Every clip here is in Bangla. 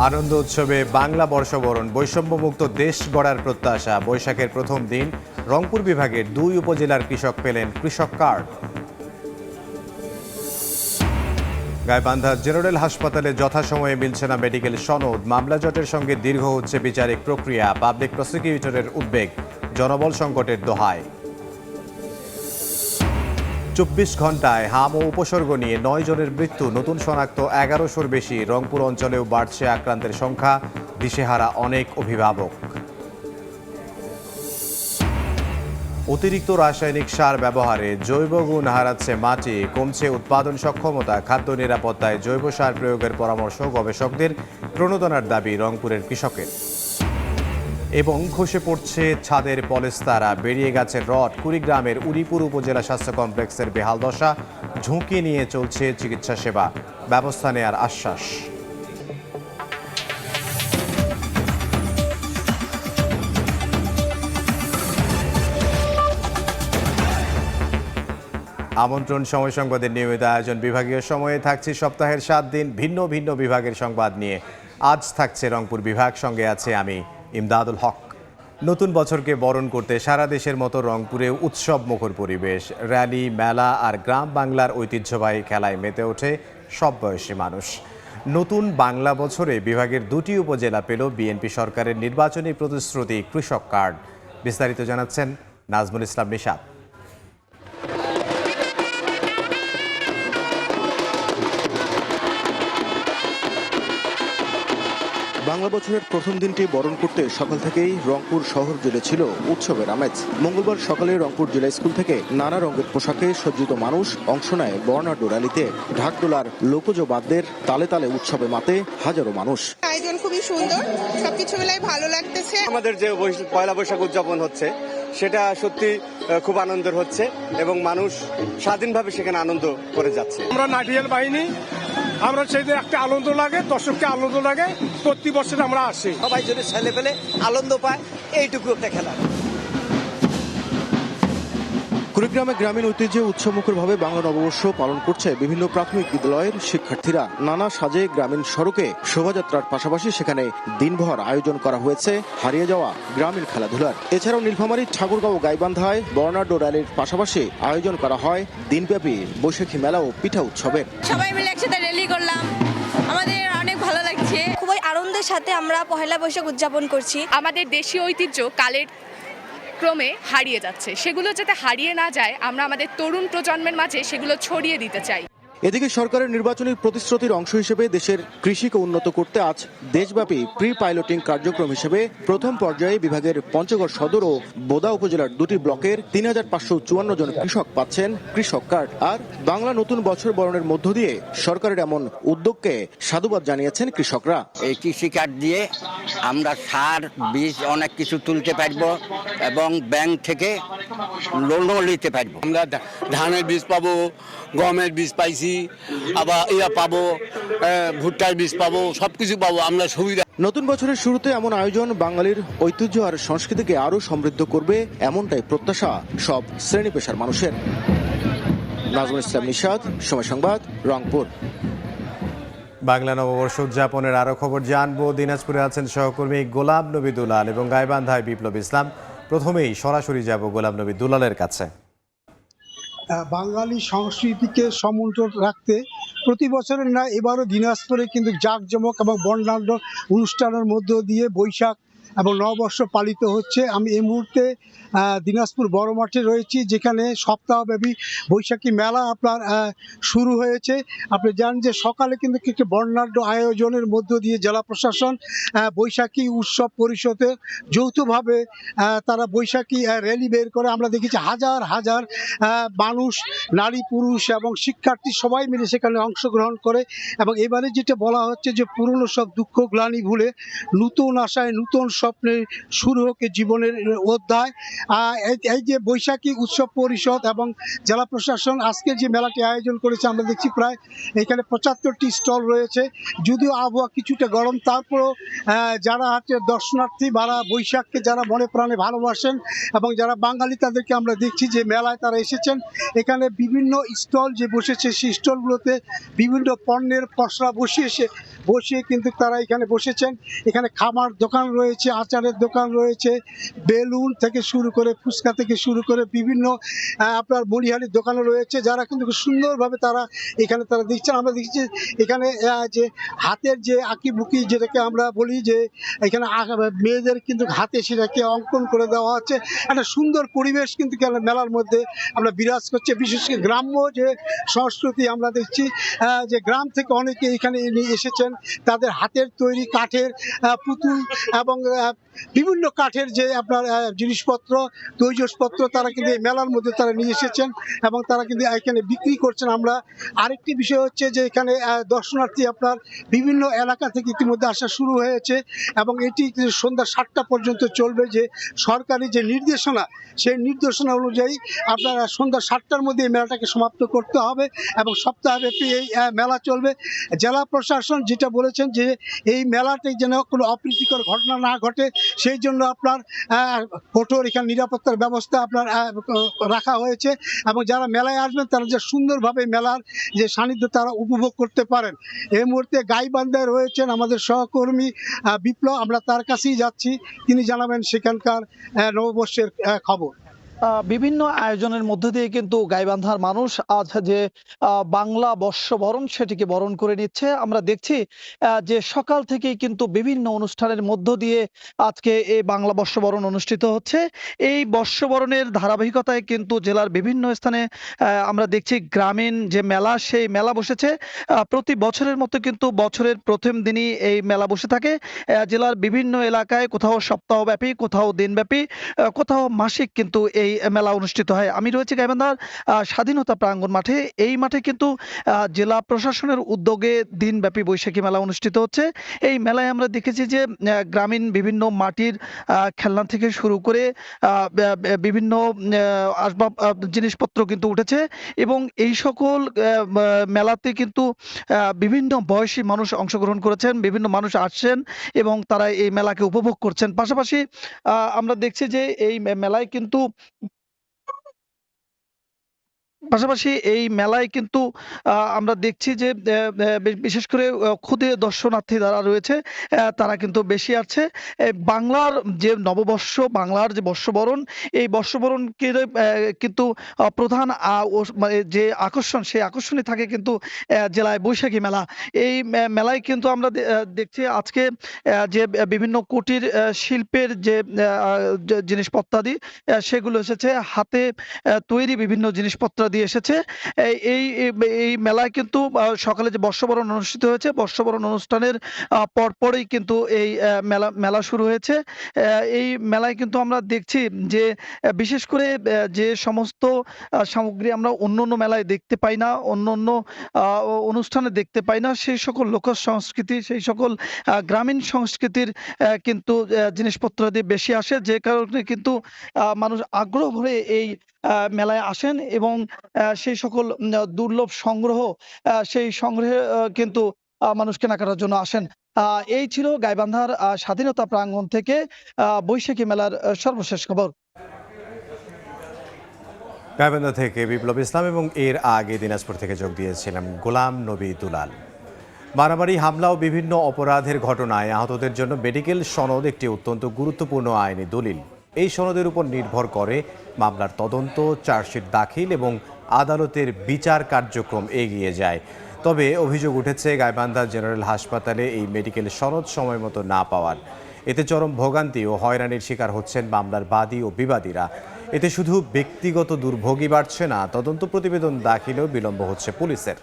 আনন্দ উৎসবে বাংলা বর্ষবরণ, বৈষম্যমুক্ত দেশ গড়ার প্রত্যাশা। বৈশাখের প্রথম দিন রংপুর বিভাগের 2 উপজেলার কৃষক পেলেন কৃষক কার্ড। গাইবান্ধা জেনারেল হাসপাতালে যথাসময়ে মিলছে না মেডিকেল সনদ। মামলা জটের সঙ্গে দীর্ঘ হচ্ছে বিচারিক প্রক্রিয়া। পাবলিক প্রসিকিউটরের উদ্বেগ, জনবল সংকটের দোহায়। 24 ঘন্টায় হাম ও উপসর্গ নিয়ে 9 জনের মৃত্যু, নতুন শনাক্ত 1100-র বেশি। রংপুর অঞ্চলেও বাড়ছে আক্রান্তের সংখ্যা, দিশেহারা অনেক অভিভাবক। অতিরিক্ত রাসায়নিক সার ব্যবহারে জৈব গুণ হারাচ্ছে মাটি, কমছে উৎপাদন সক্ষমতা। খাদ্য নিরাপত্তায় জৈব সার প্রয়োগের পরামর্শ গবেষকদের, প্রণোদনার দাবি রংপুরের কৃষকের। এবং খসে পড়ছে ছাদের পলেস্তারা, বেরিয়ে গেছে রড। কুড়িগ্রামের উরিপুর উপজেলা স্বাস্থ্য কমপ্লেক্সের বেহাল দশা, ঝুঁকি নিয়ে চলছে চিকিৎসা সেবা, ব্যবস্থা নেয়ার আশ্বাস। আমন্ত্রণ সময় সংবাদের নিয়মিত আয়োজন। বিভাগীয় সময়ে থাকছে সপ্তাহের 7 দিন ভিন্ন ভিন্ন বিভাগের সংবাদ নিয়ে। আজ থাকছে রংপুর বিভাগ, সঙ্গে আছে আমি ইমদাদুল হক। নতুন বছরকে বরণ করতে সারা দেশের মতো রংপুরে উৎসব মুখর পরিবেশ। র্যালি, মেলা আর গ্রাম বাংলার ঐতিহ্যবাহী খেলায় মেতে ওঠে সব বয়সী মানুষ। নতুন বাংলা বছরে বিভাগের 2টি উপজেলা পেল বিএনপি সরকারের নির্বাচনী প্রতিশ্রুতি কৃষক কার্ড। বিস্তারিত জানাচ্ছেন নাজমুল ইসলাম নিশাত। বাংলা বছরের প্রথম দিনটি বরণ করতে সকাল থেকেই রংপুর শহর জুড়ে ছিল উৎসবের আমেজ। মঙ্গলবার সকালে রংপুর জেলা স্কুল থেকে নানা রঙের পোশাকে সজ্জিত মানুষ অংশ নেয় বর্ণাঢ্য র্যালিতে। ঢাকডোলার লোকজ বাদ্যের তালে তালে উৎসবে মাতে হাজারো মানুষ। আয়োজন খুবই সুন্দর, সবকিছু মিলাই ভালো লাগতেছে। আমাদের যে পয়লা বৈশাখ উদযাপন হচ্ছে সেটা সত্যি খুব আনন্দের হচ্ছে এবং মানুষ স্বাধীনভাবে সেখানে আনন্দ করে যাচ্ছে। আমরা নাটিয়াল বাহিনী, আমরা সেদিন একটা আনন্দ লাগে, দর্শককে আনন্দ লাগে। প্রতি বছর আমরা আসি, সবাই যদি ছেলে পেলে আনন্দ পায়, এইটুকু একটা খেলা। কুড়িগ্রামে গ্রামীণ ঐতিহ্যে উৎসবমুখরভাবে বাংলা নববর্ষ পালন করছে বিভিন্ন প্রাথমিক বিদ্যালয়ের শিক্ষার্থীরা। নানা সাজে গ্রামীণ সড়কে শোভাযাত্রার পাশাপাশি সেখানে দিনভর আয়োজন করা হয়েছে হারিয়ে যাওয়া গ্রামীণ খেলাধুলার। এছাড়াও নীলফামারী, ঠাকুরগাঁও, গাইবান্ধায় বর্ণাঢ্য র্যালির পাশাপাশি আয়োজন করা হয় দিনব্যাপী বৈশাখী মেলা ও পিঠা উৎসবের। সবাই মিলে একসাথে র্যালি করলাম, আমাদের অনেক ভালো লাগছে। খুবই আনন্দের সাথে আমরা পহেলা বৈশাখ উদযাপন করছি। আমাদের দেশীয় ঐতিহ্য কালের ক্রমে হারিয়ে যাচ্ছে, সেগুলো যাতে হারিয়ে না যায় আমরা আমাদের তরুণ প্রজন্মের মাঝে সেগুলো ছড়িয়ে দিতে চাই। এদিকে সরকারের নির্বাচনী প্রতিশ্রুতির অংশ হিসেবে দেশের কৃষিকে উন্নত করতে আজ দেশব্যাপী প্রি পাইলটিং কার্যক্রম হিসেবে প্রথম পর্যায়ে বিভাগের পঞ্চগড় সদর ও বোদা উপজেলার 2টি ব্লকের 3554 জন কৃষক পাচ্ছেন কৃষক কার্ড। আর বাংলা নতুন বছর বরণের মধ্য দিয়ে সরকারের এমন উদ্যোগকে সাধুবাদ জানিয়েছেন কৃষকরা। এই কৃষি কার্ড দিয়ে আমরা সার, বীজ অনেক কিছু তুলতে পারবো এবং ব্যাংক থেকে লোনও নিতে পারবো। আমরা ধানের বীজ পাবো, গমের বীজ পাইছি, আবার পাবো, ভুট্টার বীজ পাবো, সবকিছু পাবো আমরা সুবিধা। নতুন বছরের শুরুতে এমন আয়োজন বাঙালির ঐতিহ্য আর সংস্কৃতিকে আরো সমৃদ্ধ করবে, এমনটাই প্রত্যাশা সব শ্রেণী পেশার মানুষের। নাজমুল ইসলাম নিশাত, সময় সংবাদ, রংপুর। বাংলা নববর্ষ উদযাপনের আরো খবর জানবো। দিনাজপুরে আছেন সহকর্মী গোলাম নবী দুলাল এবং গাইবান্ধায় বিপ্লব ইসলাম। প্রথমেই সরাসরি যাব গোলাম নবী দুলালের কাছে। বাঙালি সংস্কৃতিকে সমুন্নত রাখতে প্রতি বছরের না এবারও দিনাজপুরে কিন্তু জাঁকজমক এবং বর্ণাঢ্য অনুষ্ঠানের মধ্য দিয়ে বৈশাখ এবং নববর্ষ পালিত হচ্ছে। আমি এই মুহূর্তে দিনাজপুর বড় মাঠে রয়েছি, যেখানে সপ্তাহব্যাপী বৈশাখী মেলা আপনার শুরু হয়েছে। আপনি জানেন যে সকালে কিন্তু একটি বর্ণাঢ্য আয়োজনের মধ্য দিয়ে জেলা প্রশাসন, বৈশাখী উৎসব পরিষদের যৌথভাবে তারা বৈশাখী র্যালি বের করে। আমরা দেখেছি হাজার হাজার মানুষ, নারী, পুরুষ এবং শিক্ষার্থী সবাই মিলে সেখানে অংশগ্রহণ করে। এবং এবারে যেটা বলা হচ্ছে যে পুরনো সব দুঃখ গ্লানি ভুলে নতুন আশায়, নতুন স্বপ্নে শুরু হোক জীবনের অধ্যায়। এই যে বৈশাখী উৎসব পরিষদ এবং জেলা প্রশাসন আজকে যে মেলাটি আয়োজন করেছে, আমরা দেখছি প্রায় এখানে 75টি স্টল রয়েছে। যদিও আবহাওয়া কিছুটা গরম, তারপরও যারা হচ্ছে দর্শনার্থী, যারা বৈশাখকে যারা মনে প্রাণে ভালোবাসেন এবং যারা বাঙালি, তাদেরকে আমরা দেখছি যে মেলায় তারা এসেছেন। এখানে বিভিন্ন স্টল যে বসেছে, সেই স্টলগুলোতে বিভিন্ন পণ্যের পসরা বসে কিন্তু তারা এখানে বসেছেন। এখানে খাবার দোকান রয়েছে, আচারের দোকান রয়েছে, বেলুন থেকে শুরু করে ফুচকা থেকে শুরু করে বিভিন্ন আপনার বড়িহালির দোকানও রয়েছে, যারা কিন্তু খুব সুন্দরভাবে তারা এখানে তারা দিচ্ছেন। আমরা দেখছি এখানে যে হাতের যে আঁকিবুকি যেটাকে আমরা বলি যে এখানে মেয়েদের কিন্তু হাতে সেটাকে অঙ্কন করে দেওয়া হচ্ছে। একটা সুন্দর পরিবেশ কিন্তু মেলার মধ্যে আমরা বিরাজ করছে। বিশেষ করে গ্রাম্য যে সংস্কৃতি আমরা দেখছি যে গ্রাম থেকে অনেকে এখানে এসেছেন, তাদের হাতের তৈরি কাঠের পুতুল এবং বিভিন্ন কাঠের যে আপনার জিনিসপত্র তৈজসপত্র তারা কিন্তু এই মেলার মধ্যে তারা নিয়ে এসেছেন এবং তারা কিন্তু এখানে বিক্রি করছেন। আমরা আরেকটি বিষয় হচ্ছে যে এখানে দর্শনার্থী আপনার বিভিন্ন এলাকা থেকে ইতিমধ্যে আসা শুরু হয়েছে এবং এটি সন্ধ্যা 7টা পর্যন্ত চলবে। যে সরকারি যে নির্দেশনা, সেই নির্দেশনা অনুযায়ী আপনারা সন্ধ্যা 7টার মধ্যে এই মেলাটাকে সমাপ্ত করতে হবে এবং সপ্তাহব্যাপী এই মেলা চলবে। জেলা প্রশাসন যেটা বলেছেন যে এই মেলাতে যেন কোনো অপ্রীতিকর ঘটনা না ঘটে, সেই জন্য আপনার কঠোর এখানে নিরাপত্তার ব্যবস্থা আপনার রাখা হয়েছে এবং যারা মেলায় আসবেন তারা যে সুন্দরভাবে মেলার যে সান্নিধ্য তারা উপভোগ করতে পারেন। এই মুহূর্তে গাইবান্ধায় রয়েছেন আমাদের সহকর্মী বিপ্লব, আমরা তার কাছেই যাচ্ছি, তিনি জানাবেন সেখানকার নববর্ষের খবর। বিভিন্ন আয়োজনের মধ্য দিয়ে কিন্তু গাইবান্ধার মানুষ আজ যে বাংলা বর্ষবরণ সেটিকে বরণ করে নিচ্ছে। আমরা দেখছি যে সকাল থেকেই কিন্তু বিভিন্ন অনুষ্ঠানের মধ্য দিয়ে আজকে এই বাংলা বর্ষবরণ অনুষ্ঠিত হচ্ছে। এই বর্ষবরণের ধারাবাহিকতায় কিন্তু জেলার বিভিন্ন স্থানে আমরা দেখছি গ্রামীণ যে মেলা, সেই মেলা বসেছে। প্রতি বছরের মতো কিন্তু বছরের প্রথম দিনই এই মেলা বসে থাকে। জেলার বিভিন্ন এলাকায় কোথাও সপ্তাহব্যাপী, কোথাও দিনব্যাপী, কোথাও মাসিক কিন্তু এই মেলা অনুষ্ঠিত হয়। আমি রয়েছে গাইবান্ধার স্বাধীনতা প্রাঙ্গণ মাঠে। এই মাঠে কিন্তু জেলা প্রশাসনের উদ্যোগে দিনব্যাপী বৈশাখী মেলা অনুষ্ঠিত হচ্ছে। এই মেলায় আমরা দেখেছি যে গ্রামীণ বিভিন্ন মাটির খেলনা থেকে শুরু করে বিভিন্ন আসবাব জিনিসপত্র কিন্তু উঠেছে এবং এই সকল মেলাতে কিন্তু বিভিন্ন বয়সী মানুষ অংশগ্রহণ করেছেন, বিভিন্ন মানুষ আসছেন এবং তারা এই মেলাকে উপভোগ করছেন। পাশাপাশি আমরা দেখছি যে এই মেলায় কিন্তু আমরা দেখছি যে বিশেষ করে ক্ষুদে দর্শনার্থী যারা রয়েছে তারা কিন্তু বেশি আছে। বাংলার যে নববর্ষ, বাংলার যে বর্ষবরণ, এই বর্ষবরণকে কিন্তু প্রধান যে আকর্ষণ, সেই আকর্ষণই থাকে কিন্তু জেলায় বৈশাখী মেলা। এই মেলায় কিন্তু আমরা দেখছি আজকে যে বিভিন্ন কুটির শিল্পের যে জিনিসপত্রাদি সেগুলো এসেছে, হাতে তৈরি বিভিন্ন জিনিসপত্র দিয়ে এসেছে। এই মেলায় কিন্তু সকালে যে বর্ষবরণ অনুষ্ঠিত হয়েছে, বর্ষবরণ অনুষ্ঠানের পরপরই কিন্তু এই মেলা শুরু হয়েছে। এই মেলায় কিন্তু আমরা দেখছি যে বিশেষ করে যে সমস্ত সামগ্রী আমরা অন্য মেলায় দেখতে পাই না, অন্য অনুষ্ঠানে দেখতে পাই না, সেই সকল লোক সংস্কৃতি, সেই সকল গ্রামীণ সংস্কৃতির কিন্তু জিনিসপত্র দিয়ে বেশি আসে, যে কারণে কিন্তু মানুষ আগ্রহ ভরে এই মেলায় আসেন এবং সেই সকল দুর্লভ সংগ্রহ, সেই সংগ্রহে কিন্তু মানুষ কেনাকাটার জন্য আসেন। এই ছিল গাইবান্ধার স্বাধীনতা প্রাঙ্গণ থেকে বৈশাখী মেলার সর্বশেষ খবর। গাইবান্ধা থেকে বিপ্লব ইসলাম এবং এর আগে দিনাজপুর থেকে যোগ দিয়েছিলাম গোলাম নবী দুলাল। মারামারি, হামলা ও বিভিন্ন অপরাধের ঘটনায় আহতদের জন্য মেডিকেল সনদ একটি অত্যন্ত গুরুত্বপূর্ণ আইনি দলিল। এই সনদের উপর নির্ভর করে মামলার তদন্ত, চার্জশিট দাখিল এবং আদালতের বিচার কার্যক্রম এগিয়ে যায়। তবে অভিযোগ উঠেছে গাইবান্ধা জেনারেল হাসপাতালে এই মেডিকেল সনদ সময় মতো না পাওয়ার। এতে চরম ভোগান্তি ও হয়রানির শিকার হচ্ছেন মামলার বাদী ও বিবাদীরা। এতে শুধু ব্যক্তিগত দুর্ভোগই বাড়ছে না, তদন্ত প্রতিবেদন দাখিলেও বিলম্ব হচ্ছে পুলিশের।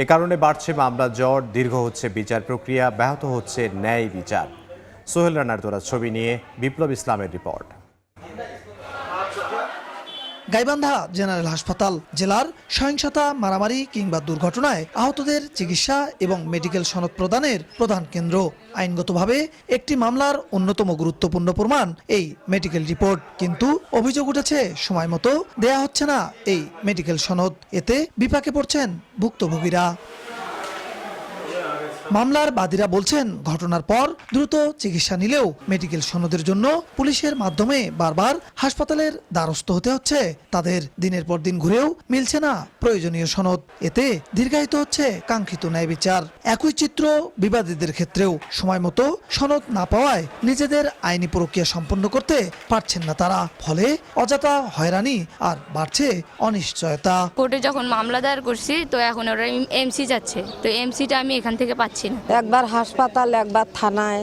এ কারণে বাড়ছে মামলা জট, দীর্ঘ হচ্ছে বিচার প্রক্রিয়া, ব্যাহত হচ্ছে ন্যায় বিচার। সোহেল রানার তোলা ছবি নিয়ে বিপ্লব ইসলামের রিপোর্ট। গাইবান্ধা জেনারেল হাসপাতাল জেলার সহিংসতা, মারামারি কিংবা দুর্ঘটনায় আহতদের চিকিৎসা এবং মেডিকেল সনদ প্রদানের প্রধান কেন্দ্র। আইনগতভাবে একটি মামলার অন্যতম গুরুত্বপূর্ণ প্রমাণ এই মেডিকেল রিপোর্ট, কিন্তু অভিযোগ উঠেছে সময় মতো দেয়া হচ্ছে না এই মেডিকেল সনদ। এতে বিপাকে পড়ছেন ভুক্তভোগীরা। মামলার বাদীরা বলছেন ঘটনার পর দ্রুত চিকিৎসা নিলেও মেডিকেল সনদের জন্য পুলিশের মাধ্যমে বারবার হাসপাতালের দ্বারস্থ হতে হচ্ছে তাদের। দিনের পর দিন ঘুরেও মিলছে না প্রয়োজনীয় সনদ, এতে দীর্ঘায়িত হচ্ছে কাঙ্ক্ষিত ন্যায় বিচার। একই চিত্র বিবাদীদের ক্ষেত্রেও, সময় মতো সনদ না পাওয়ায় নিজেদের আইনি প্রক্রিয়া সম্পন্ন করতে পারছেন না তারা, ফলে অযথা হয়রানি আর বাড়ছে অনিশ্চয়তা। কোর্টে যখন মামলা দায়ের করছি তো এখন ওরা এমসি যাচ্ছে, তো এমসিটা আমি এখান থেকে পাচ্ছি না। একবার হাসপাতাল, একবার থানায়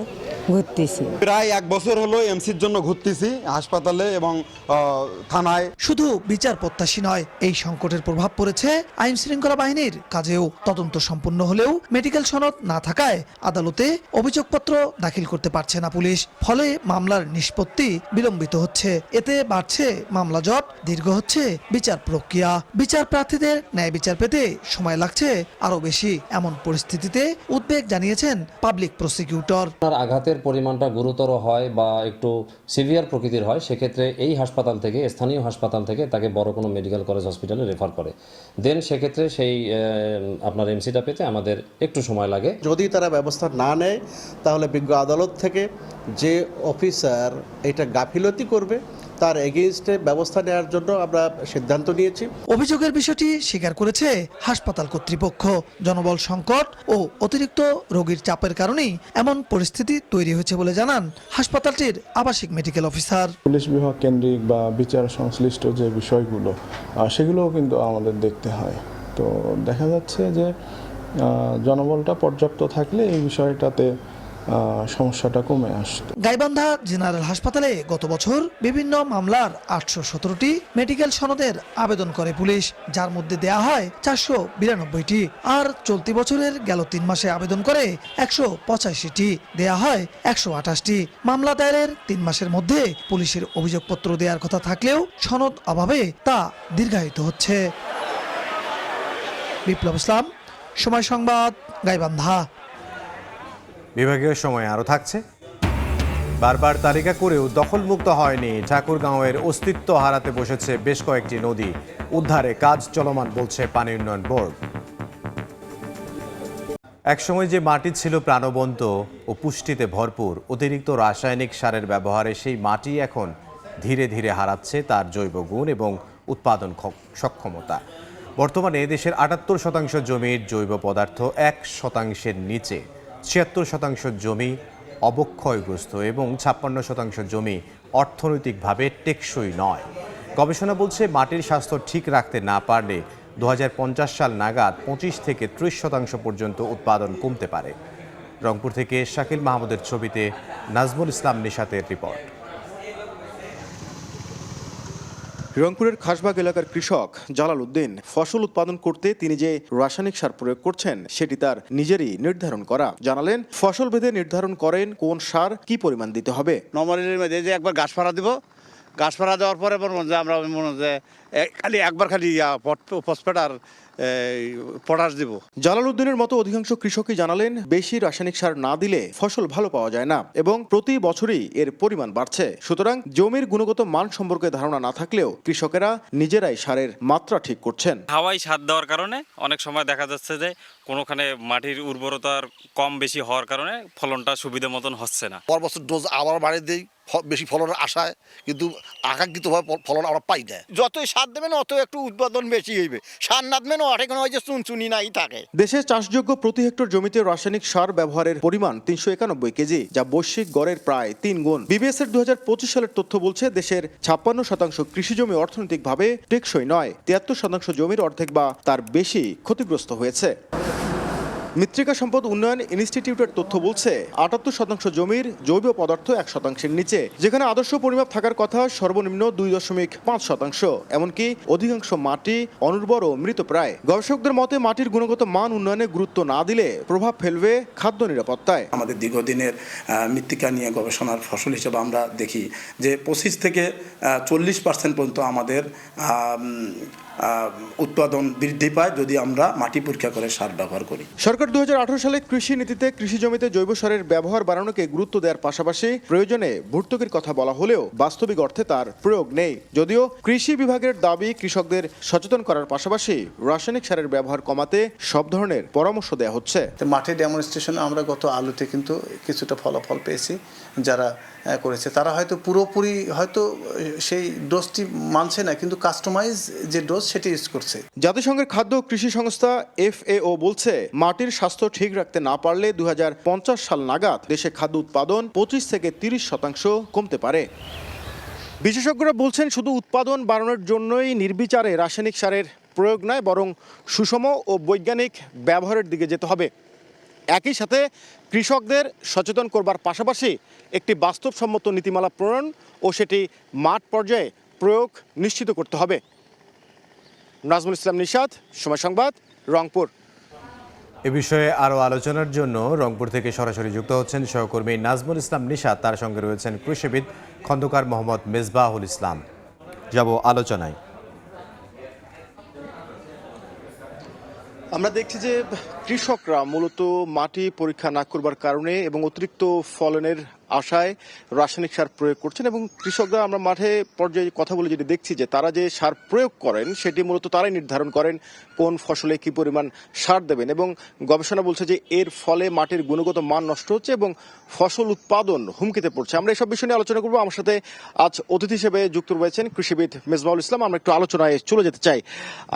ঘুরতেছি। প্রায় 1 বছর হলো এমসির জন্য ঘুরতেছি হাসপাতালে এবং থানায়। শুধু বিচার প্রত্যাশী নয়, এই সংকটের প্রভাব পড়েছে আইন শৃঙ্খলা বাহিনীর কাজেও। তদন্ত সম্পূর্ণ হলেও মেডিকেল সনদ না থাকায় আদালতে অভিযোগপত্র দাখিল করতে পারছে না পুলিশ, ফলে মামলার নিষ্পত্তি বিলম্বিত হচ্ছে। এতে বাড়ছে মামলা জট, দীর্ঘ হচ্ছে বিচার প্রক্রিয়া। বিচার প্রার্থীদের ন্যায় বিচার পেতে সময় লাগছে আরো বেশি। এমন পরিস্থিতিতে উদ্বেগ জানিয়েছেন পাবলিক প্রসিকিউটর। আঘাতের পরিমাণটা গুরুতর হয় বা একটু সিভিয়ার প্রকৃতির হয়, সেক্ষেত্রে এই হাসপাতাল থেকে, স্থানীয় হাসপাতাল থেকে তাকে বড় কোনো মেডিকেল কলেজ হসপিটালে রেফার করে দেন। সেক্ষেত্রে সেই আপনার এমসিটা পেতে আমাদের একটু সময় লাগে। যদি তারা ব্যবস্থা না নেয় তাহলে বিজ্ঞ আদালত থেকে যে অফিসার এটা গাফিলতি করবে তার এগেইনস্টে ব্যবস্থা নেওয়ার জন্য আমরা সিদ্ধান্ত নিয়েছি। অভিযোগের বিষয়টি স্বীকার করেছে হাসপাতাল কর্তৃপক্ষ। জনবল সংকট ও অতিরিক্ত রোগীর চাপের কারণেই এমন পরিস্থিতি তৈরি হয়েছে বলে জানান হাসপাতালটির আবাসিক মেডিকেল অফিসার। পুলিশ বিভাগ কেন্দ্রিক বা বিচার সংশ্লিষ্ট যে বিষয়গুলো সেগুলোও কিন্তু আমাদের দেখতে হয়। তো দেখা যাচ্ছে যে জনবলটা পর্যাপ্ত থাকলে এই বিষয়টাতে সমস্যাটা কমে আসতো। গাইবান্ধা জেনারেল হাসপাতালে গত বছর বিভিন্ন মামলার 817টি মেডিকেল সনদের আবেদন করে পুলিশ, যার মধ্যে দেয়া হয় 492টি। আর চলতি বছরের গেল 3 মাসে আবেদন করে 185টি, দেয়া হয় 128টি। মামলা দায়েরের 3 মাসের মধ্যে পুলিশের অভিযোগপত্র দেওয়ার কথা থাকলেও সনদ অভাবে তা দীর্ঘায়িত হচ্ছে। বিপ্লব ইসলাম, সময় সংবাদ, গাইবান্ধা। বিভাগীয় সময় আরও থাকছে। বারবার তালিকা করেও দখলমুক্ত হয়নি ঠাকুরগাঁওয়ের অস্তিত্ব হারাতে বসেছে বেশ কয়েকটি নদী। উদ্ধারে কাজ চলমান বলছে পানি উন্নয়ন বোর্ড। একসময় যে মাটি ছিল প্রাণবন্ত ও পুষ্টিতে ভরপুর, অতিরিক্ত রাসায়নিক সারের ব্যবহারে সেই মাটি এখন ধীরে ধীরে হারাচ্ছে তার জৈব গুণ এবং উৎপাদন সক্ষমতা। বর্তমানে দেশের 78% জমির জৈব পদার্থ 1% নিচে, 76% জমি অবক্ষয়গ্রস্ত এবং 56% জমি অর্থনৈতিকভাবে টেকসই নয়। গবেষণা বলছে মাটির স্বাস্থ্য ঠিক রাখতে না পারলে 2050 সাল নাগাদ 25 থেকে 30% পর্যন্ত উৎপাদন কমতে পারে। রংপুর থেকে শাকিল মাহমুদের ছবিতে নাজমুল ইসলাম নিশাতের রিপোর্ট। রংপুরের খাসবাগ এলাকার কৃষক জালাল উদ্দিন ফসল উৎপাদন করতে তিনি যে রাসায়নিক সার প্রয়োগ করছেন সেটি তার নিজেরই নির্ধারণ করা। জানালেন ফসল ভেদে নির্ধারণ করেন কোন সার কি পরিমাণ দিতে হবে। নর্মালির মধ্যে যে একবার ঘাস ফাড়া দিব, ঘাস ফাড়া দেওয়ার পরে আমরা মনে যে খালি একবার খালি ফসফেট আর পটাশ দিব। জালাল উদ্দিনের মতো অধিকাংশ কৃষকই জানালেন বেশি রাসায়নিক সার না দিলে ফসল ভালো পাওয়া যায় না এবং প্রতি বছরই এর পরিমাণ বাড়ছে। সুতরাং জমির গুণগত মান সম্পর্কে ধারণা না থাকলেও কৃষকেরা নিজেরাই সারের মাত্রা ঠিক করছেন। হাওয়ায় সার দেওয়ার কারণে অনেক সময় দেখা যাচ্ছে যে কোনোখানে মাটির উর্বরতার কম বেশি হওয়ার কারণে ফলনটা সুবিধা মতন হচ্ছে না। পর বছর ডোজ আবার বাড়িয়ে দেই বেশি ফলনের আশায়, কিন্তু আকাঙ্ক্ষিতভাবে ফলন আমরা পাই না। যতই সার দেবেন অত একটু উৎপাদন বেশি হইবে, সার না দেবেন অনেক হয় যে চুনচুনি নাই থাকে। দেশে চাষযোগ্য প্রতি হেক্টর জমিতে রাসায়নিক সার ব্যবহারের পরিমাণ 391 কেজি, যা বৈশ্বিক গড়ের প্রায় 3 গুণ। বিবিএস এর 2025 সালের তথ্য বলছে দেশের 56% কৃষি জমি অর্থনৈতিকভাবে টেকসই নয়, 73% জমির অর্ধেক বা তার বেশি ক্ষতিগ্রস্ত হয়েছে। মৃত্তিকা সম্পদ উন্নয়ন ইনস্টিটিউটের তথ্য বলছে 78% জমির জৈব পদার্থ 1%-এর নিচে, যেখানে আদর্শ পরিমাপ থাকার কথা সর্বনিম্ন 2.5%। এমনকি অধিকাংশ মাটি অনুর্বর ও মৃতপ্রায়। গবেষকদের মতে মাটির গুণগত মান উন্নয়নে গুরুত্ব না দিলে প্রভাব ফেলবে খাদ্য নিরাপত্তায়। আমাদের দীর্ঘদিনের মৃত্তিকা নিয়ে গবেষণার ফসল হিসেবে আমরা দেখি যে 25 থেকে 40% পর্যন্ত আমাদের উৎপাদন বৃদ্ধি পায় যদি আমরা মাটি পরীক্ষা করে সার ব্যবহার করি। সরকার 2018 সালে কৃষি নীতিতে কৃষি জমিতে জৈব সারের ব্যবহার বাড়ানোকে গুরুত্ব দেওয়ার পাশাপাশি প্রয়োজনে ভর্তুকির কথা বলা হলেও বাস্তবিক অর্থে তার প্রয়োগ নেই। যদিও কৃষি বিভাগের দাবি কৃষকদের সচেতন করার পাশাপাশি রাসায়নিক সারের ব্যবহার কমাতে সব ধরনের পরামর্শ দেওয়া হচ্ছে। মাঠে ডেমনস্ট্রেশনে আমরা গত আলুতে কিন্তু কিছুটা ফলাফল পেয়েছি। যারা করেছে তারা হয়তো পুরোপুরি হয়তো সেই ডোজটি মানছে না, কিন্তু কাস্টমাইজ যে ডোজ সেটি ইউজ করছে। জাতিসংঘের খাদ্য ও কৃষি সংস্থা FAO বলছে মাটির স্বাস্থ্য ঠিক রাখতে না পারলে 2050 সাল নাগাদ দেশে খাদ্য উৎপাদন 25 থেকে 30% কমতে পারে। বিশেষজ্ঞরা বলছেন শুধু উৎপাদন বাড়ানোর জন্যই নির্বিচারে রাসায়নিক সারের প্রয়োগ নয়, বরং সুষম ও বৈজ্ঞানিক ব্যবহারের দিকে যেতে হবে। একই সাথে কৃষকদের সচেতন করবার পাশাপাশি একটি বাস্তবসম্মত নীতিমালা প্রণয়ন ও সেটি মাঠ পর্যায়ে প্রয়োগ নিশ্চিত করতে হবে। নাজমুল ইসলাম নিশাত, সময় সংবাদ, রংপুর। এ বিষয়ে আরও আলোচনার জন্য রংপুর থেকে সরাসরি যুক্ত হচ্ছেন সহকর্মী নাজমুল ইসলাম নিশাত, তার সঙ্গে রয়েছেন কৃষিবিদ খন্দকার মোহাম্মদ মেজবাহুল ইসলাম। যাব আলোচনায়। আমরা দেখছি যে কৃষকরা মূলত মাটি পরীক্ষা না করবার কারণে এবং অতিরিক্ত ফলনের আশায় রাসায়নিক সার প্রয়োগ করছেন, এবং কৃষকরা আমরা মাঠে পর্যায়ে কথা বলে যেটি দেখছি যে তারা যে সার প্রয়োগ করেন সেটি মূলত তারাই নির্ধারণ করেন কোন ফসলে কি পরিমাণ সার দেবেন, এবং গবেষণা বলছে যে এর ফলে মাটির গুণগত মান নষ্ট হচ্ছে এবং ফসল উৎপাদন হুমকিতে পড়ছে। আমরা এসব বিষয় নিয়ে আলোচনা করবো। আমার সাথে আজ অতিথি হিসেবে যুক্ত রয়েছেন কৃষিবিদ মেজবাহুল ইসলাম। আমরা একটু আলোচনায় চলে যেতে চাই।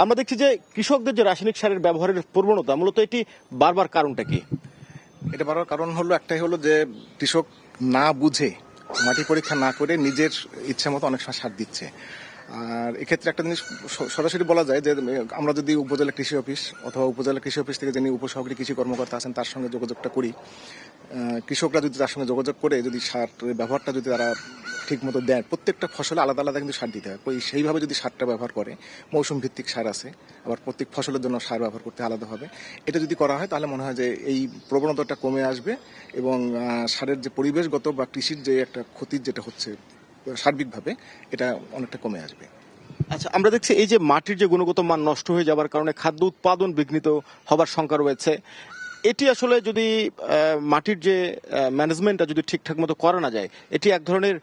আমরা দেখছি যে কৃষকদের যে রাসায়নিক সারের ব্যবহারের প্রবণতা, মূলত এটি বারবার কারণটা কি? এটা বারবার কারণ হলো একটাই হলো যে কৃষক না বুঝে মাটি পরীক্ষা না করে নিজের ইচ্ছা মতো অনেক সময় সার দিচ্ছে। আর এক্ষেত্রে একটা জিনিস সরাসরি বলা যায় যে আমরা যদি উপজেলা কৃষি অফিস অথবা উপজেলা কৃষি অফিস থেকে যিনি উপসহকারী কৃষি কর্মকর্তা আছেন তার সঙ্গে যোগাযোগটা করি, কৃষকরা যদি তার সঙ্গে যোগাযোগ করে যদি সার ব্যবহারটা যদি তারা ঠিক মতো দেয়, প্রত্যেকটা ফসলে আলাদা আলাদা কিন্তু সার দিতে হয়, সেইভাবে যদি সারটা ব্যবহার করে, মৌসুম ভিত্তিক সার আছে, আবার প্রত্যেক ফসলের জন্য সার ব্যবহার করতে আলাদাভাবে, এটা যদি করা হয় তাহলে মনে হয় যে এই প্রবণতাটা কমে আসবে এবং সারের যে পরিবেশগত বা কৃষির যে একটা ক্ষতির যেটা হচ্ছে সার্বিকভাবে, এটা অনেকটা কমে আসবে। আচ্ছা, আমরা দেখছি এই যে মাটির যে গুণগত মান নষ্ট হয়ে যাবার কারণে খাদ্য উৎপাদন বিঘ্নিত হবার শঙ্কা রয়েছে। এটি আসলে যদি মাটির যে ম্যানেজমেন্টটা যদি ঠিকঠাক মতো করা না যায়, এটি এক ধরনের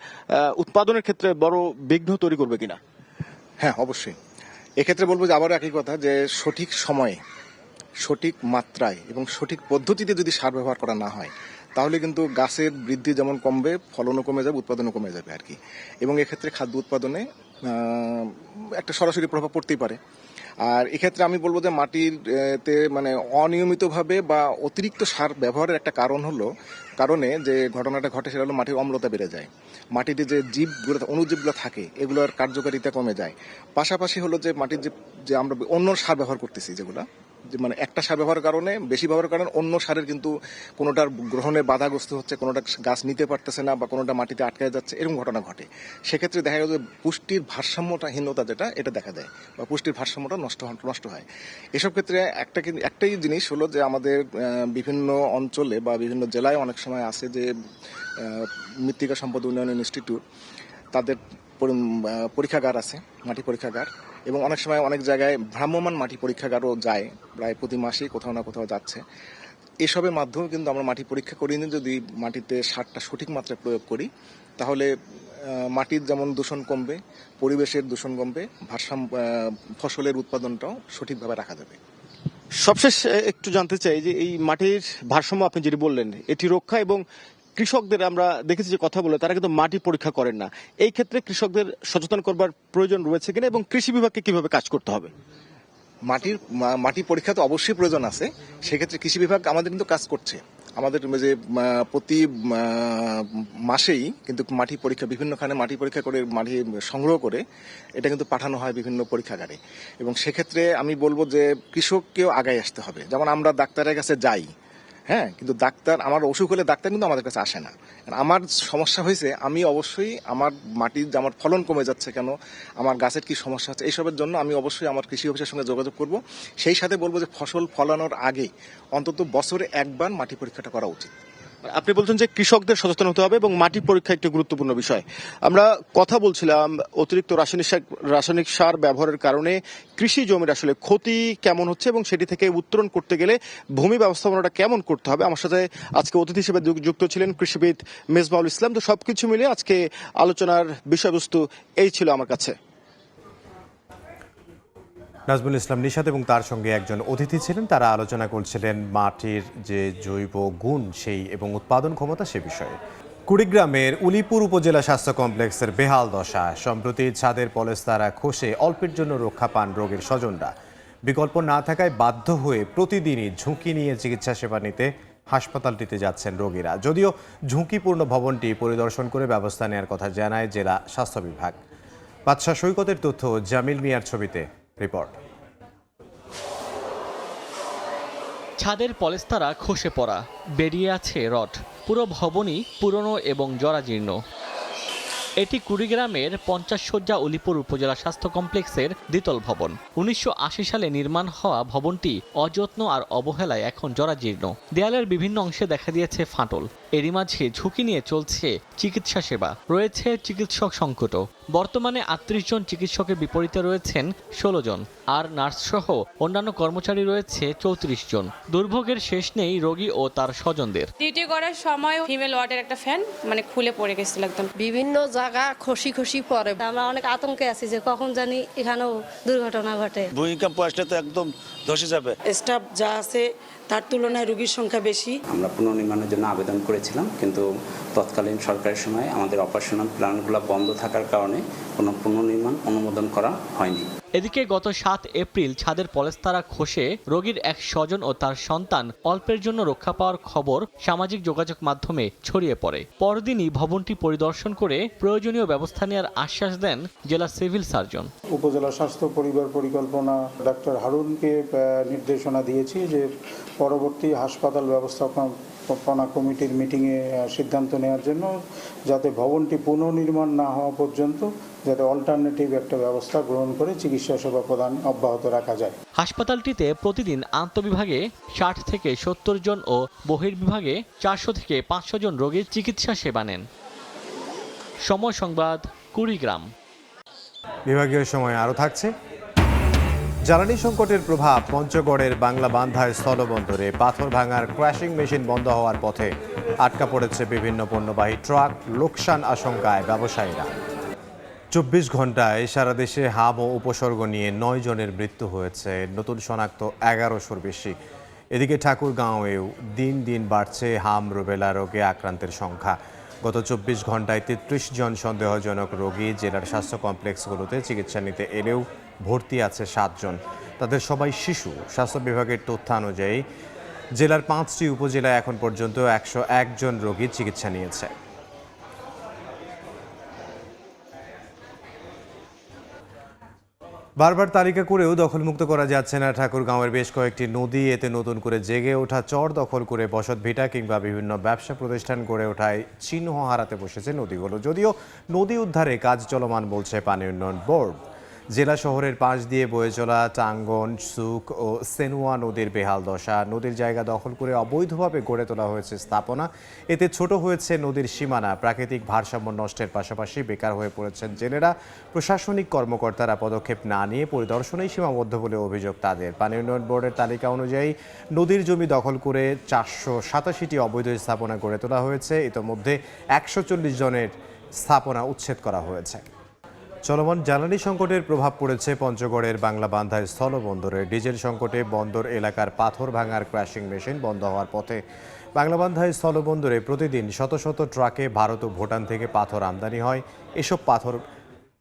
উৎপাদনের ক্ষেত্রে বড় বিঘ্ন তৈরি করবে কিনা? হ্যাঁ, অবশ্যই। এক্ষেত্রে বলবো যে আবারও একই কথা, যে সঠিক সময়ে, সঠিক মাত্রায় এবং সঠিক পদ্ধতিতে যদি সার ব্যবহার করা না হয় তাহলে কিন্তু গাছের বৃদ্ধি যেমন কমবে, ফলনও কমে যাবে, উৎপাদনও কমে যাবে আর কি। এবং এক্ষেত্রে খাদ্য উৎপাদনে একটা সরাসরি প্রভাব পড়তেই পারে। আর এক্ষেত্রে আমি বলবো যে মাটিতে মানে অনিয়মিতভাবে বা অতিরিক্ত সার ব্যবহারের একটা কারণে যে ঘটনাটা ঘটে সেটা হলো মাটির অম্লতা বেড়ে যায়, মাটিতে যে জীবগুলো অণুজীবগুলো থাকে এগুলোর কার্যকারিতা কমে যায়। পাশাপাশি হলো যে মাটির যে আমরা অন্য সার ব্যবহার করতেছি, যেগুলো মানে একটা সার ব্যবহারের কারণে, বেশি ব্যবহারের কারণে অন্য সারের কিন্তু কোনোটার গ্রহণে বাধাগ্রস্ত হচ্ছে, কোনোটা গাছ নিতে পারতেছে না বা কোনোটা মাটিতে আটকে যাচ্ছে, এরকম ঘটনা ঘটে। সেক্ষেত্রে দেখা গেল যে পুষ্টির ভারসাম্যহীনতা যেটা এটা দেখা দেয় বা পুষ্টির ভারসাম্যটা নষ্ট হয়। এসব ক্ষেত্রে একটাই জিনিস হলো যে আমাদের বিভিন্ন অঞ্চলে বা বিভিন্ন জেলায় অনেক সময় আছে যে মৃত্তিকা সম্পদ উন্নয়ন ইনস্টিটিউট, তাদের পরীক্ষাগার আছে, মাটি পরীক্ষাগার, এবং অনেক সময় অনেক জায়গায় ভ্রাম্যমাণ মাটি পরীক্ষাগারও যায়, প্রায় প্রতি মাসেই কোথাও না কোথাও যাচ্ছে। এসবের মাধ্যমে কিন্তু আমরা মাটি পরীক্ষা করি, যদি মাটিতে সারটা সঠিক মাত্রায় প্রয়োগ করি তাহলে মাটির যেমন দূষণ কমবে, পরিবেশের দূষণ কমবে, ফসলের উৎপাদনটাও সঠিকভাবে রাখা যাবে। সবশেষ একটু জানতে চাই যে এই মাটির ভারসাম্য আপনি যেটি বললেন, এটি রক্ষা এবং কৃষকদের আমরা দেখেছি যে কথা বলে তারা কিন্তু মাটি পরীক্ষা করেন না, এই ক্ষেত্রে কৃষকদের সচেতন করবার প্রয়োজন রয়েছে কিনা এবং কৃষি বিভাগকে কিভাবে কাজ করতে হবে? মাটি পরীক্ষা তো অবশ্যই প্রয়োজন আছে। সেক্ষেত্রে কৃষি বিভাগ আমাদের কিন্তু কাজ করছে। আমাদের যে প্রতি মাসেই কিন্তু মাটি পরীক্ষা, বিভিন্নখানে মাটি পরীক্ষা করে মাটি সংগ্রহ করে এটা কিন্তু পাঠানো হয় বিভিন্ন পরীক্ষাগারে। এবং সেক্ষেত্রে আমি বলবো যে কৃষককেও আগায় আসতে হবে। যেমন আমরা ডাক্তারের কাছে যাই, হ্যাঁ, কিন্তু আমার অসুখ হলে ডাক্তার কিন্তু আমাদের কাছে আসে না। আমার সমস্যা হয়েছে, আমি অবশ্যই আমার মাটির আমার ফলন কমে যাচ্ছে কেন, আমার গাছের কি সমস্যা হচ্ছে, এইসবের জন্য আমি অবশ্যই আমার কৃষি অফিসের সঙ্গে যোগাযোগ করব। সেই সাথে বলবো যে ফসল ফলানোর আগে অন্তত বছরে একবার মাটি পরীক্ষাটা করা উচিত। আপনি বলছেন যে কৃষকদের সচেতন হতে হবে এবং মাটি পরীক্ষা একটি গুরুত্বপূর্ণ বিষয়। আমরা কথা বলছিলাম অতিরিক্ত রাসায়নিক সার ব্যবহারের কারণে কৃষি জমির আসলে ক্ষতি কেমন হচ্ছে এবং সেটি থেকে উত্তরণ করতে গেলে ভূমি ব্যবস্থাপনাটা কেমন করতে হবে। আমার সাথে আজকে অতিথি হিসেবে যুক্ত ছিলেন কৃষিবিদ মেজবাউল ইসলাম। তো সবকিছু মিলে আজকে আলোচনার বিষয়বস্তু এই ছিল আমার কাছে। নাজমুল ইসলাম নিশাত এবং তার সঙ্গে একজন অতিথি ছিলেন, তারা আলোচনা করছিলেন মাটির যে জৈব গুণ সেই এবং উৎপাদন ক্ষমতা সে বিষয়ে। কুড়িগ্রামের উলিপুর উপজেলা স্বাস্থ্য কমপ্লেক্সের বেহাল দশা। সম্প্রতি ছাদের পলেস্তারা খসে অল্পের জন্য রক্ষা পান রোগীর স্বজনরা। বিকল্প না থাকায় বাধ্য হয়ে প্রতিদিনই ঝুঁকি নিয়ে চিকিৎসা সেবা নিতে হাসপাতালটিতে যাচ্ছেন রোগীরা। যদিও ঝুঁকিপূর্ণ ভবনটি পরিদর্শন করে ব্যবস্থা নেওয়ার কথা জানায় জেলা স্বাস্থ্য বিভাগ। বাদশা সৈকতের তথ্য, জামিল মিয়ার ছবিতে রিপোর্ট। ছাদের পলেস্তারা খসে পড়া, বেরিয়ে আছে রড, পুরো ভবনই পুরনো এবং জরাজীর্ণ। এটি কুড়িগ্রামের 50 শয্যা উলিপুর উপজেলা স্বাস্থ্য কমপ্লেক্সের দ্বিতল ভবন। 1980 সালে নির্মাণ হওয়া ভবনটি অযত্ন আর অবহেলায় এখন জরাজীর্ণ। দেয়ালের বিভিন্ন অংশে দেখা দিয়েছে ফাটল। এরই মাঝে ঝুঁকি নিয়ে চলছে চিকিৎসা সেবা, রয়েছে চিকিৎসক সংকটও। বর্তমানে 38 জন চিকিৎসকের বিপরীতে রয়েছেন 16 জন, আর নার্সসহ অন্যান্য কর্মচারী রয়েছে 34 জন। দুর্ভোগের শেষ নেই রোগী ও তার স্বজনদের। ডিউটি করার সময় ফিমেল ওয়ার্ডের একটা ফ্যান খুলে পড়ে গেছিল একদম। বিভিন্ন জায়গা খসি পড়ে। আমরা অনেক আতঙ্কে আছি যে কখন জানি এখানেও দুর্ঘটনা ঘটে। ভূমিকম্প আসলে তো একদম ধসে যাবে। স্টাফ যা আছে তার তুলনায় রোগীর সংখ্যা বেশি। আমরা পুনর্নির্মাণের জন্য আবেদন করেছিলাম, কিন্তু তৎকালীন সরকারের সময় আমাদের অপারেশনাল প্ল্যানগুলো বন্ধ থাকার কারণে কোনো পুনর্নির্মাণ অনুমোদন করা হয়নি। এদিকে গত 7 এপ্রিল ছাদের পলেস্তারা খসে রোগীর এক স্বজন ও তার সন্তান অল্পের জন্য রক্ষা পাওয়ার খবর সামাজিক যোগাযোগ মাধ্যমে ছড়িয়ে পড়ে। পরদিনই ভবনটি পরিদর্শন করে প্রয়োজনীয় ব্যবস্থা নেওয়ার আশ্বাস দেন জেলা সিভিল সার্জন। উপজেলা স্বাস্থ্য পরিবার পরিকল্পনা ডাক্তার হারুনকে নির্দেশনা দিয়েছি যে পরবর্তী হাসপাতাল ব্যবস্থাপনা কমিটির মিটিংয়ে সিদ্ধান্ত নেওয়ার জন্য, যাতে ভবনটি পুনর্নির্মাণ না হওয়া পর্যন্ত যাতে অল্টারনেটিভ একটা ব্যবস্থা গ্রহণ করে চিকিৎসা সেবা প্রদান অব্যাহত রাখা যায়। হাসপাতালটিতে প্রতিদিন আন্তঃবিভাগে 60 থেকে 70 জন ও বহির্বিভাগে 400 থেকে 500 জন রোগীর চিকিৎসা সেবা নেন। সময় সংবাদ, কুড়িগ্রাম। বিভাগীয় সময় আরও থাকছে। জ্বালানি সংকটের প্রভাব পঞ্চগড়ের বাংলা বান্ধায় স্থলবন্দরে। পাথর ভাঙার ক্র্যাশিং মেশিন বন্ধ হওয়ার পথে আটকা পড়েছে বিভিন্ন পণ্যবাহী ট্রাক। লোকসান আশঙ্কায় ব্যবসায়ীরা। 24 ঘন্টায় সারা দেশে হাম ও উপসর্গ নিয়ে 9 জনের মৃত্যু হয়েছে, নতুন শনাক্ত 1100-র বেশি। এদিকে ঠাকুরগাঁওয়েও দিন দিন বাড়ছে হাম রুবেলা রোগে আক্রান্তের সংখ্যা। গত 24 ঘন্টায় 33 জন সন্দেহজনক রোগী জেলার স্বাস্থ্য কমপ্লেক্সগুলোতে চিকিৎসা নিতে এলেও ভর্তি আছে 7 জন। তাদের সবাই শিশু। স্বাস্থ্য বিভাগের তথ্যানুযায়ী জেলার 5টি উপজেলায় এখন পর্যন্ত 101 জন রোগী চিকিৎসা নিয়েছে। বারবার তালিকা করেও দখলমুক্ত করা যাচ্ছে না ঠাকুরগাঁওয়ের বেশ কয়েকটি নদী। এতে নতুন করে জেগে ওঠা চর দখল করে বসতভিটা কিংবা বিভিন্ন ব্যবসা প্রতিষ্ঠান গড়ে ওঠায় চিহ্ন হারাতে বসেছে নদীগুলো। যদিও নদী উদ্ধারে কাজ চলমান বলছে পানি উন্নয়ন বোর্ড। জেলা শহরের পাশ দিয়ে বয়ে চলা টাঙ্গন, সুক ও সেনুয়া নদীর বেহাল দশা। নদীর জায়গা দখল করে অবৈধভাবে গড়ে তোলা হয়েছে স্থাপনা। এতে ছোট হয়েছে নদীর সীমানা। প্রাকৃতিক ভারসাম্য নষ্টের পাশাপাশি বেকার হয়ে পড়েছেন জেলেরা। প্রশাসনিক কর্মকর্তারা পদক্ষেপ না নিয়ে পরিদর্শনেই সীমাবদ্ধ বলে অভিযোগ তাদের। পানি উন্নয়ন বোর্ডের তালিকা অনুযায়ী নদীর জমি দখল করে 487টি অবৈধ স্থাপনা গড়ে তোলা হয়েছে। ইতোমধ্যে 140 জনের স্থাপনা উচ্ছেদ করা হয়েছে। চলমান জ্বালানি সংকটের প্রভাব পড়েছে পঞ্চগড়ের বাংলা বান্ধায় স্থলবন্দরে। ডিজেল সংকটে বন্দর এলাকার পাথর ভাঙার ক্র্যাশিং মেশিন বন্ধ হওয়ার পথে। বাংলা বান্ধায় স্থলবন্দরে প্রতিদিন শত শত ট্রাকে ভারত ও ভুটান থেকে পাথর আমদানি হয়। এসব পাথর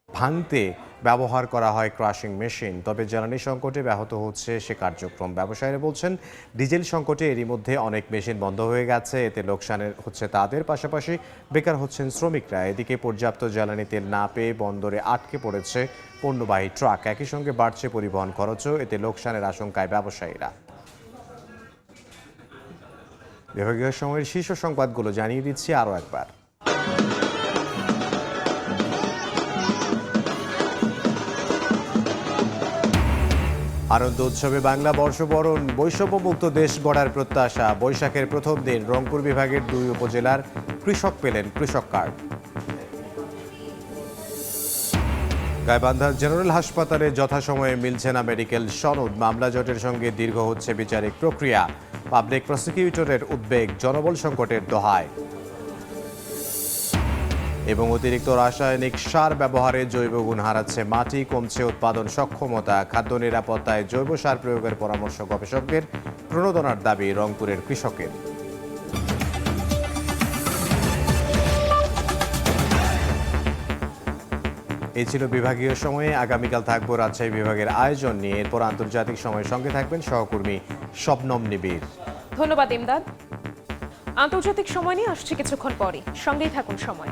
ভাঙতে ব্যবহার করা হয় ক্রাশিং মেশিন। তবে জ্বালানি সংকটে ব্যাহত হচ্ছে সে কার্যক্রম। ব্যবসায়ীরা বলছেন ডিজেল সংকটে এরই মধ্যে অনেক মেশিন বন্ধ হয়ে গেছে। এতে লোকসানের হচ্ছে তাদের, পাশাপাশি বেকার হচ্ছেন শ্রমিকরা। এদিকে পর্যাপ্ত জ্বালানি তেল না পেয়ে বন্দরে আটকে পড়েছে পণ্যবাহী ট্রাক। একই সঙ্গে বাড়ছে পরিবহন খরচও। এতে লোকসানের আশঙ্কায় ব্যবসায়ীরা। বিভাগীয় সময়ের শীর্ষ সংবাদগুলো জানিয়ে দিচ্ছি আরও একবার। আনন্দ উৎসবে বাংলা বর্ষবরণ, বৈষম্যমুক্ত দেশ গড়ার প্রত্যাশা। বৈশাখের প্রথম দিন রংপুর বিভাগের 2 উপজেলার কৃষক পেলেন কৃষক কার্ড। গাইবান্ধার জেনারেল হাসপাতালে যথাসময়ে মিলছে না মেডিকেল সনদ। মামলা জটের সঙ্গে দীর্ঘ হচ্ছে বিচারিক প্রক্রিয়া। পাবলিক প্রসিকিউটরের উদ্বেগ, জনবল সংকটের দোহায়। এবং অতিরিক্ত রাসায়নিক সার ব্যবহারে জৈব গুণ হারাচ্ছে মাটি, কমছে উৎপাদন সক্ষমতা। খাদ্য নিরাপত্তায় জৈব সার প্রয়োগের পরামর্শ গবেষকদের, প্রণোদনার দাবি রংপুরের কৃষকের। এই ছিল বিভাগীয় সময়ে। আগামীকাল থাকবো রাজশাহী বিভাগের আয়োজন নিয়ে। এরপর আন্তর্জাতিক সময়ের সঙ্গে থাকবেন সহকর্মী শবনম নিবিড়। ধন্যবাদ ইমদাদ। আন্তর্জাতিক সময় নিয়ে আসছে কিছুক্ষণ পরে, সঙ্গেই থাকুন সময়।